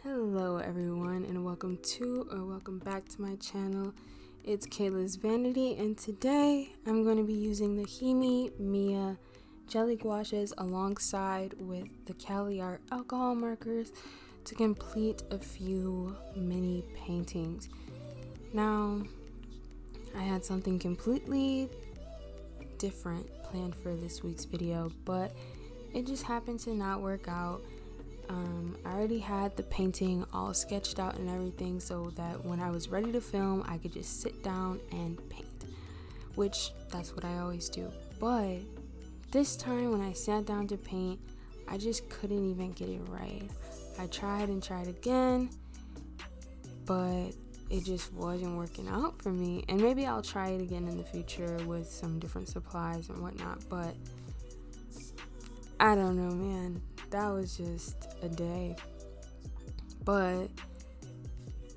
Hello everyone and welcome back to my channel. It's Kaila'S Vanity, and today I'm going to be using the Himi, Miya jelly gouaches alongside with the Kaila'S alcohol markers to complete a few mini paintings. Now, I had something completely different planned for this week's video, but it just happened to not work out. I already had the painting all sketched out and everything, so that when I was ready to film, I could just sit down and paint, which that's what I always do. But this time when I sat down to paint, I just couldn't even get it right. I tried and tried again, but it just wasn't working out for me. And maybe I'll try it again in the future with some different supplies and whatnot, but I don't know, man. That was just a day. But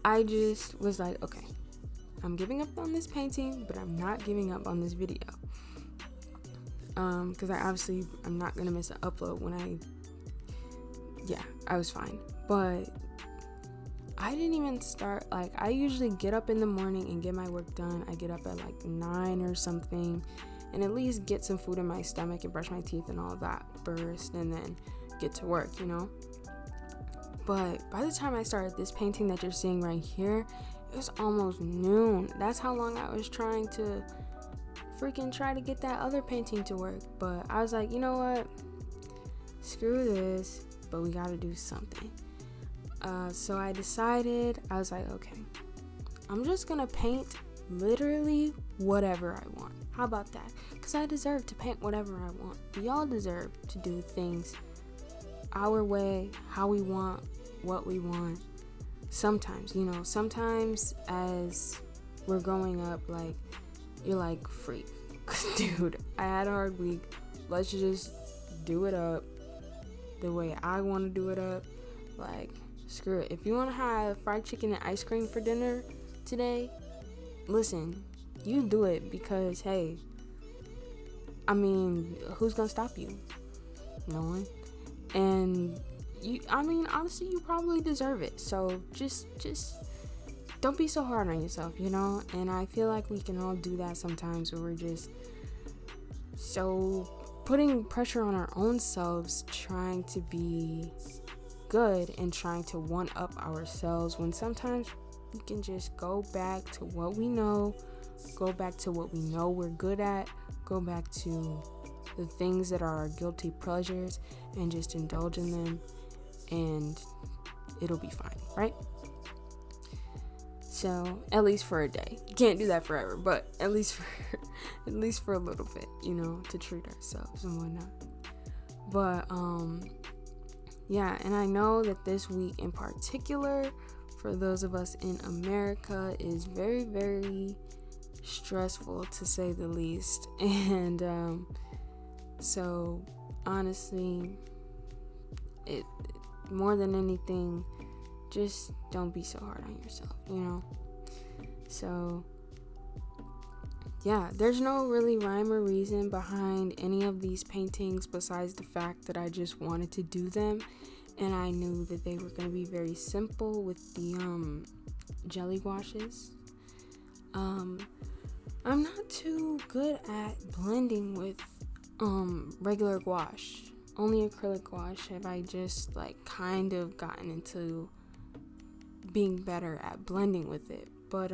I just was like, okay, I'm giving up on this painting, but I'm not giving up on this video. Because I'm not gonna miss an upload when I was fine. But I didn't even start, I usually get up in the morning and get my work done. I get up at 9 or something and at least get some food in my stomach and brush my teeth and all that first, and then get to work, But by the time I started this painting that you're seeing right here, it was almost noon. That's how long I was trying to get that other painting to work. But I was like, you know what? Screw this, but we gotta do something. So I decided, I was like, okay, I'm just gonna paint literally whatever I want. How about that? Because I deserve to paint whatever I want. We all deserve to do things our way, how we want, what we want. Sometimes as we're growing up, you're like, freak, dude, I had a hard week. Let's just do it up the way I want to do it up. Screw it. If you want to have fried chicken and ice cream for dinner today, listen, you do it, because hey, who's gonna stop you? No one. And honestly, you probably deserve it. So just don't be so hard on yourself, And I feel like we can all do that sometimes, where we're just so putting pressure on our own selves, trying to be good and trying to one up ourselves, when sometimes we can just go back to what we know, go back to what we know we're good at, go back to the things that are our guilty pleasures and just indulge in them, and it'll be fine, right? So at least for a day. You can't do that forever, but at least for a little bit, to treat ourselves and whatnot. But and I know that this week in particular, for those of us in America, is very, very stressful, to say the least. And so honestly, it more than anything, just don't be so hard on yourself, So there's no really rhyme or reason behind any of these paintings besides the fact that I just wanted to do them, and I knew that they were going to be very simple with the jelly gouaches. I'm not too good at blending with regular gouache. Only acrylic gouache have I just kind of gotten into being better at blending with it, but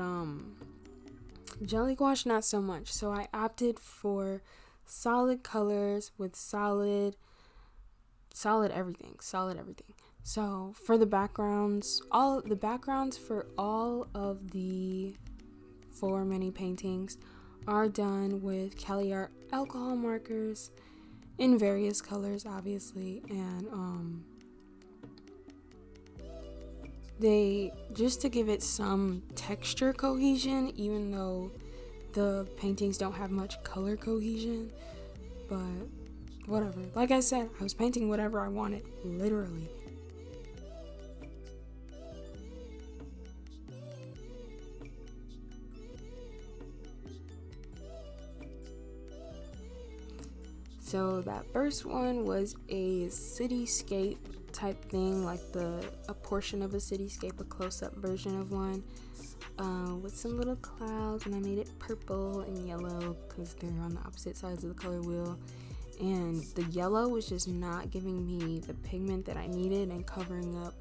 jelly gouache not so much. So I opted for solid colors with solid everything. So for the backgrounds, all the backgrounds for all of the 4 mini paintings are done with Kaila'S alcohol markers in various colors, obviously, and they just to give it some texture cohesion, even though the paintings don't have much color cohesion. But whatever, like I said, I was painting whatever I wanted, literally. So that first one was a cityscape type thing, like a portion of a cityscape, a close-up version of one, with some little clouds, and I made it purple and yellow because they're on the opposite sides of the color wheel. And the yellow was just not giving me the pigment that I needed and covering up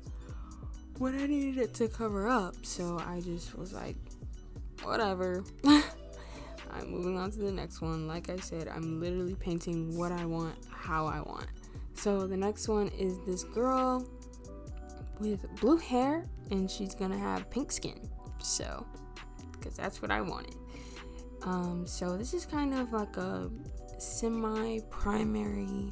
what I needed it to cover up. So I just was like, whatever. I'm moving on to the next one. Like I said, I'm literally painting what I want, how I want. So the next one is this girl with blue hair, and she's gonna have pink skin. So, because that's what I wanted. So this is kind of like a semi-primary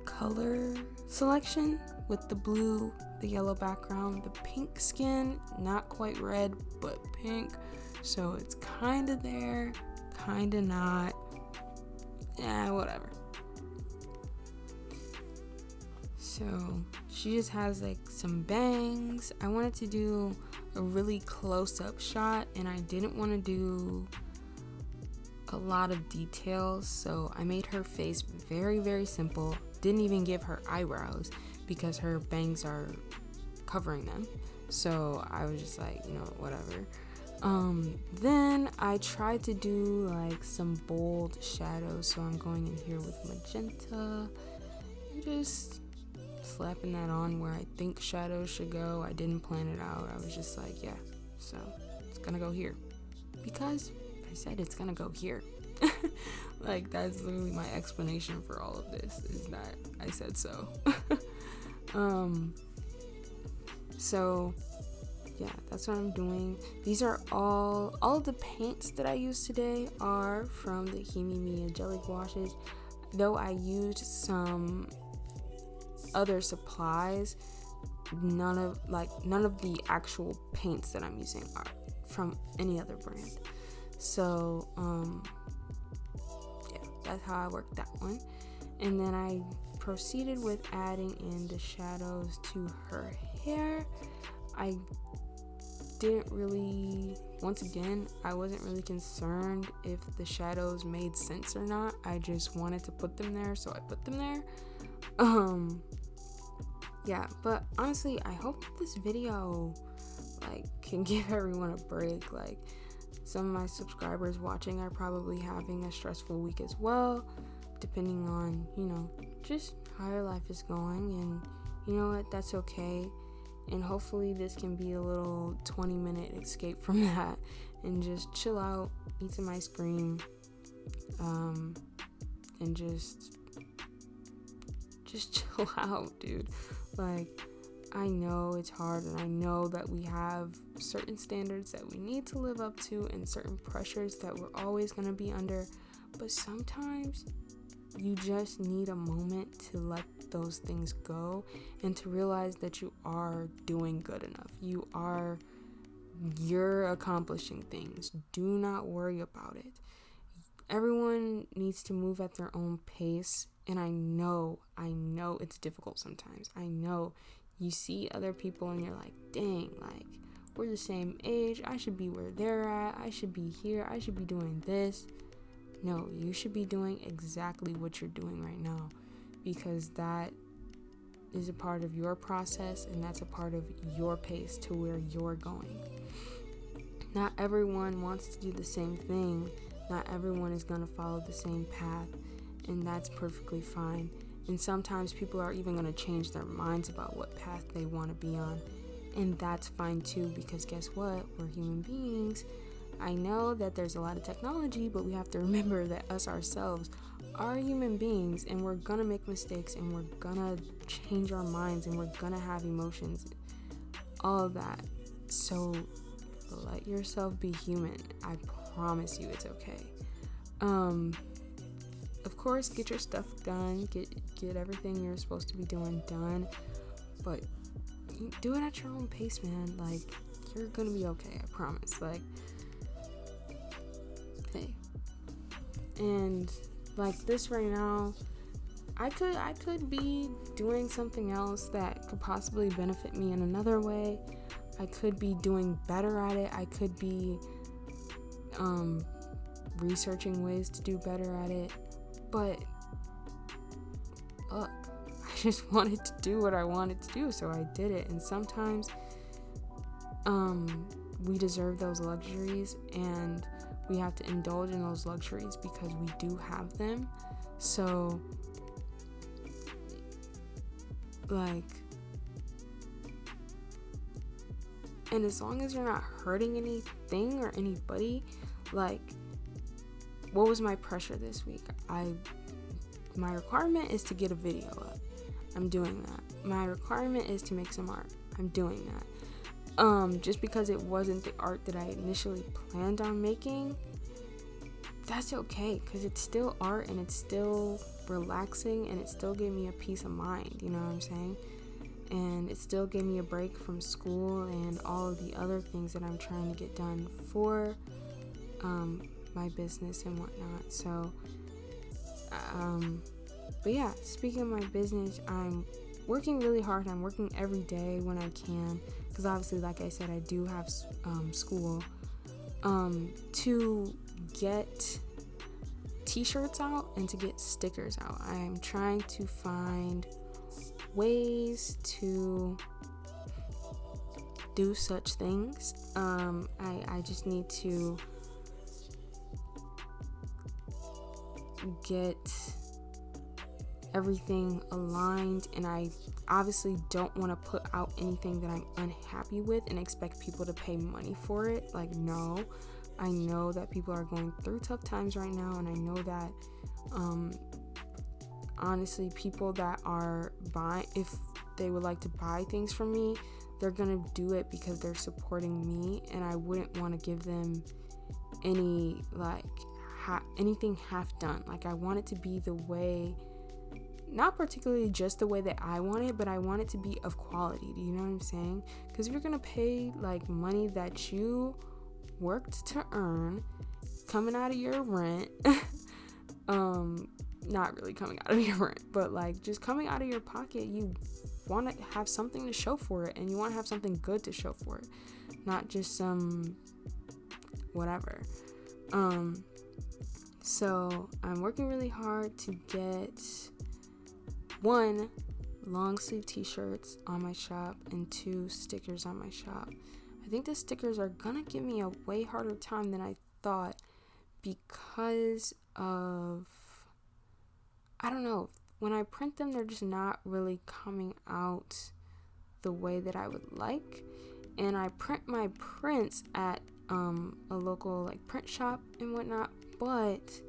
color selection with the blue, the yellow background, the pink skin, not quite red, but pink. So it's kind of there, kind of not. Yeah, whatever. So she just has like some bangs. I wanted to do a really close-up shot, and I didn't want to do a lot of details, so I made her face very, very simple. Didn't even give her eyebrows because her bangs are covering them. So I was just like, whatever. Then I tried to do like some bold shadows, so I'm going in here with magenta and just slapping that on where I think shadows should go. I didn't plan it out. I was just like, yeah, so it's gonna go here because I said it's gonna go here. Like, that's literally my explanation for all of this, is that I said so. So yeah, that's what I'm doing. These are all of the paints that I used today are from the Himi Miya jelly gouaches, though I used some other supplies. None of the actual paints that I'm using are from any other brand. So yeah, that's how I worked that one. And then I proceeded with adding in the shadows to her hair. I wasn't really concerned if the shadows made sense or not. I just wanted to put them there, so I put them there. Yeah, but honestly, I hope this video can give everyone a break. Like, some of my subscribers watching are probably having a stressful week as well, depending on, just how your life is going, and you know what, that's okay. And hopefully this can be a little 20-minute escape from that and just chill out, eat some ice cream, and just chill out, dude. Like, I know it's hard, and I know that we have certain standards that we need to live up to and certain pressures that we're always going to be under, but sometimes you just need a moment to let those things go and to realize that you are doing good enough. You're accomplishing things. Do not worry about it. Everyone needs to move at their own pace, and I know it's difficult sometimes. I know you see other people and you're like, dang, we're the same age. I should be where they're at. I should be here. I should be doing this. No, you should be doing exactly what you're doing right now, because that is a part of your process, and that's a part of your pace to where you're going. Not everyone wants to do the same thing. Not everyone is going to follow the same path, and that's perfectly fine. And sometimes people are even going to change their minds about what path they want to be on, and that's fine too, because guess what? We're human beings. I know that there's a lot of technology, but we have to remember that us ourselves are human beings, and we're gonna make mistakes, and we're gonna change our minds, and we're gonna have emotions, all of that. So let yourself be human. I promise you it's okay. Of course, get your stuff done, get everything you're supposed to be doing done, but do it at your own pace, man. Like, you're gonna be okay, I promise. Like, hey. And like this right now, I could be doing something else that could possibly benefit me in another way. I could be doing better at it. I could be researching ways to do better at it. But look, I just wanted to do what I wanted to do, so I did it. And sometimes we deserve those luxuries, and we have to indulge in those luxuries because we do have them. So like, and as long as you're not hurting anything or anybody, like, what was my pressure this week? My requirement is to get a video up. I'm doing that. My requirement is to make some art. I'm doing that. Just because it wasn't the art that I initially planned on making, that's okay, because it's still art and it's still relaxing and it still gave me a peace of mind, you know what I'm saying? And it still gave me a break from school and all of the other things that I'm trying to get done for my business and whatnot. So but yeah, speaking of my business, I'm working really hard. I'm working every day when I can, because obviously, like I said, I do have school, to get t-shirts out and to get stickers out. I'm trying to find ways to do such things. I just need to get everything aligned, and I obviously don't want to put out anything that I'm unhappy with and expect people to pay money for it. Like, no, I know that people are going through tough times right now, and I know that honestly, people that are buying, if they would like to buy things from me, they're gonna do it because they're supporting me, and I wouldn't want to give them any anything half done. Like, I want it to be the way, not particularly just the way that I want it, but I want it to be of quality. Do you know what I'm saying? Because if you're gonna pay like money that you worked to earn, coming out of your rent, not really coming out of your rent, but like just coming out of your pocket, you want to have something to show for it, and you want to have something good to show for it, not just some whatever. So I'm working really hard to get 1, long sleeve t-shirts on my shop, and 2, stickers on my shop. I think the stickers are gonna give me a way harder time than I thought, because of, I don't know, when I print them, they're just not really coming out the way that I would like. And I print my prints at a local like print shop and whatnot, but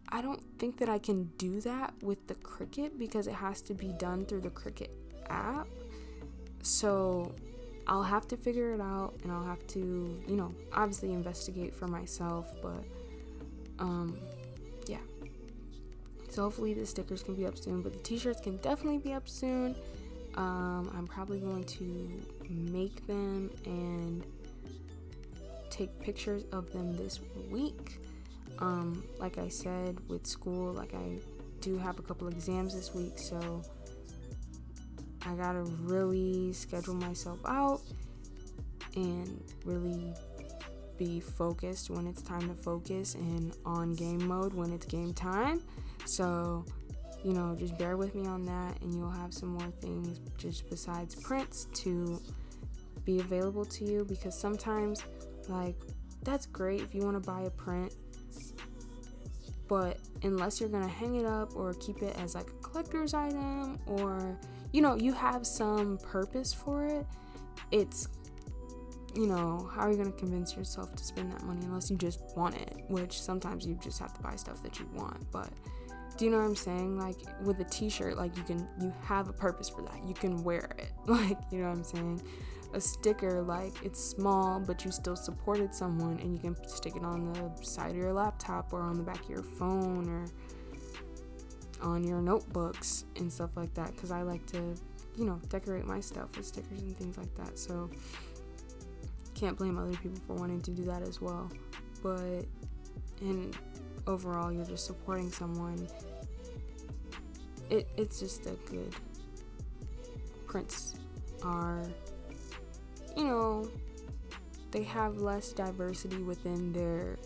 I don't think that I can do that with the Cricut, because it has to be done through the Cricut app. So I'll have to figure it out, and I'll have to, obviously investigate for myself. But yeah. So hopefully the stickers can be up soon, but the t-shirts can definitely be up soon. I'm probably going to make them and take pictures of them this week. Like I said, with school, like, I do have a couple exams this week, so I gotta really schedule myself out and really be focused when it's time to focus, and on game mode when it's game time. So, just bear with me on that, and you'll have some more things just besides prints to be available to you, because sometimes, like, that's great if you want to buy a print, but unless you're gonna hang it up or keep it as like a collector's item, or you have some purpose for it, it's how are you gonna convince yourself to spend that money unless you just want it, which sometimes you just have to buy stuff that you want. But do you know what I'm saying? Like, with a t-shirt, like, you have a purpose for that, you can wear it, like, you know what I'm saying? A sticker, like, it's small, but you still supported someone, and you can stick it on the side of your laptop or on the back of your phone or on your notebooks and stuff like that, because I like to, decorate my stuff with stickers and things like that. So can't blame other people for wanting to do that as well. But overall, you're just supporting someone. It's just a good, prints are, they have less diversity within their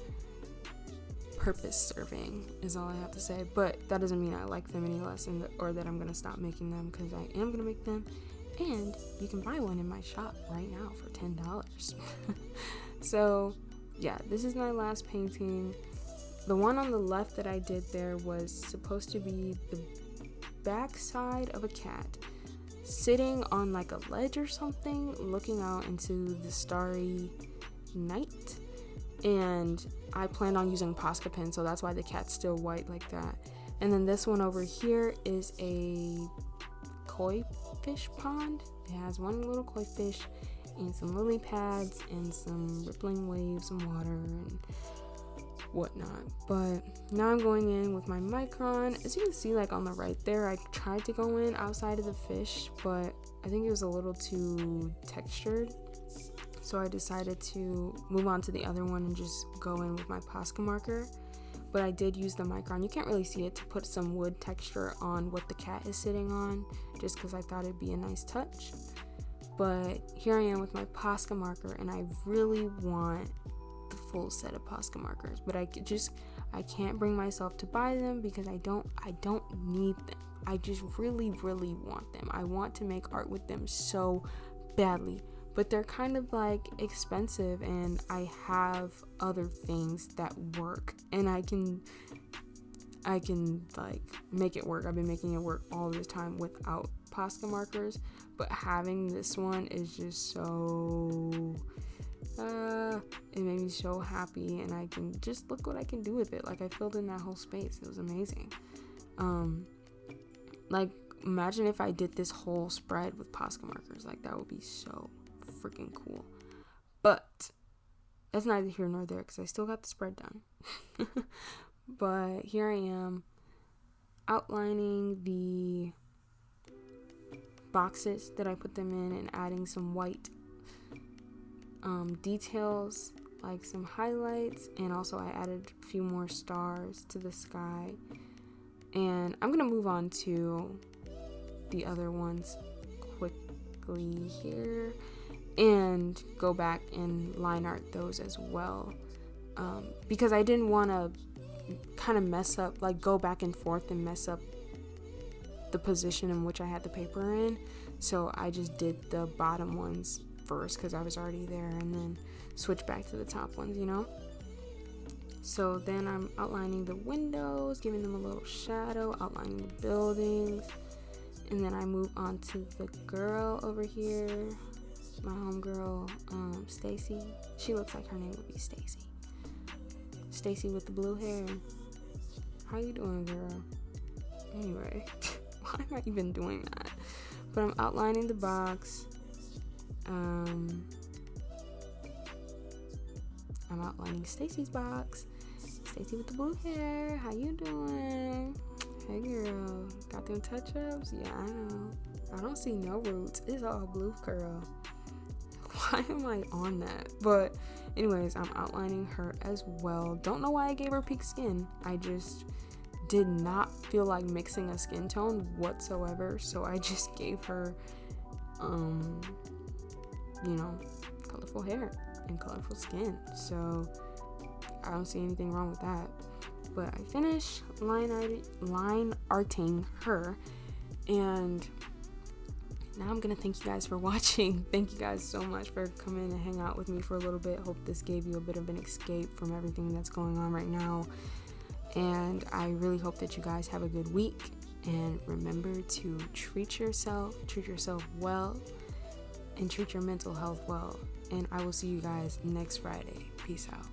purpose serving is all I have to say. But that doesn't mean I like them any less or that I'm gonna stop making them, because I am gonna make them, and you can buy one in my shop right now for $10. So yeah, this is my last painting. The one on the left that I did there was supposed to be the backside of a cat sitting on like a ledge or something, looking out into the starry night. And I planned on using Posca pen, so that's why the cat's still white like that. And then this one over here is a koi fish pond. It has one little koi fish and some lily pads and some rippling waves and water and whatnot. But now I'm going in with my micron. As you can see, like on the right there, I tried to go in outside of the fish, but I think it was a little too textured, so I decided to move on to the other one and just go in with my Posca marker. But I did use the micron, you can't really see it, to put some wood texture on what the cat is sitting on, just because I thought it'd be a nice touch. But here I am with my Posca marker, and I really want the full set of Posca markers, but I can't bring myself to buy them because I don't need them. I just really want them. I want to make art with them so badly, but they're kind of like expensive, and I have other things that work, and I can like make it work. I've been making it work all the time without Posca markers, but having this one is just so it made me so happy, and I can just look what I can do with it. Like, I filled in that whole space. It was amazing. Like, imagine if I did this whole spread with Posca markers. Like, that would be so freaking cool. But that's neither here nor there, because I still got the spread done. But here I am outlining the boxes that I put them in and adding some white details, like some highlights, and also I added a few more stars to the sky. And I'm gonna move on to the other ones quickly here and go back and line art those as well, because I didn't want to kind of mess up, like go back and forth and mess up the position in which I had the paper in. So I just did the bottom ones first because I was already there, and then switch back to the top ones, you know. So then I'm outlining the windows, giving them a little shadow, outlining the buildings, and then I move on to the girl over here, my homegirl, Stacy. She looks like her name would be Stacy. Stacy with the blue hair. How you doing, girl? Anyway, why am I even doing that? But I'm outlining the box. I'm outlining Stacy's box. Stacy with the blue hair. How you doing? Hey, girl. Got them touch-ups? Yeah, I know. I don't see no roots. It's all blue, girl. Why am I on that? But anyways, I'm outlining her as well. Don't know why I gave her pink skin. I just did not feel like mixing a skin tone whatsoever, so I just gave her you know, colorful hair and colorful skin. So I don't see anything wrong with that. But I finished line arting her, and now I'm gonna thank you guys for watching. Thank you guys so much for coming and hang out with me for a little bit. Hope this gave you a bit of an escape from everything that's going on right now, and I really hope that you guys have a good week, and remember to treat yourself well, and treat your mental health well. And I will see you guys next Friday. Peace out.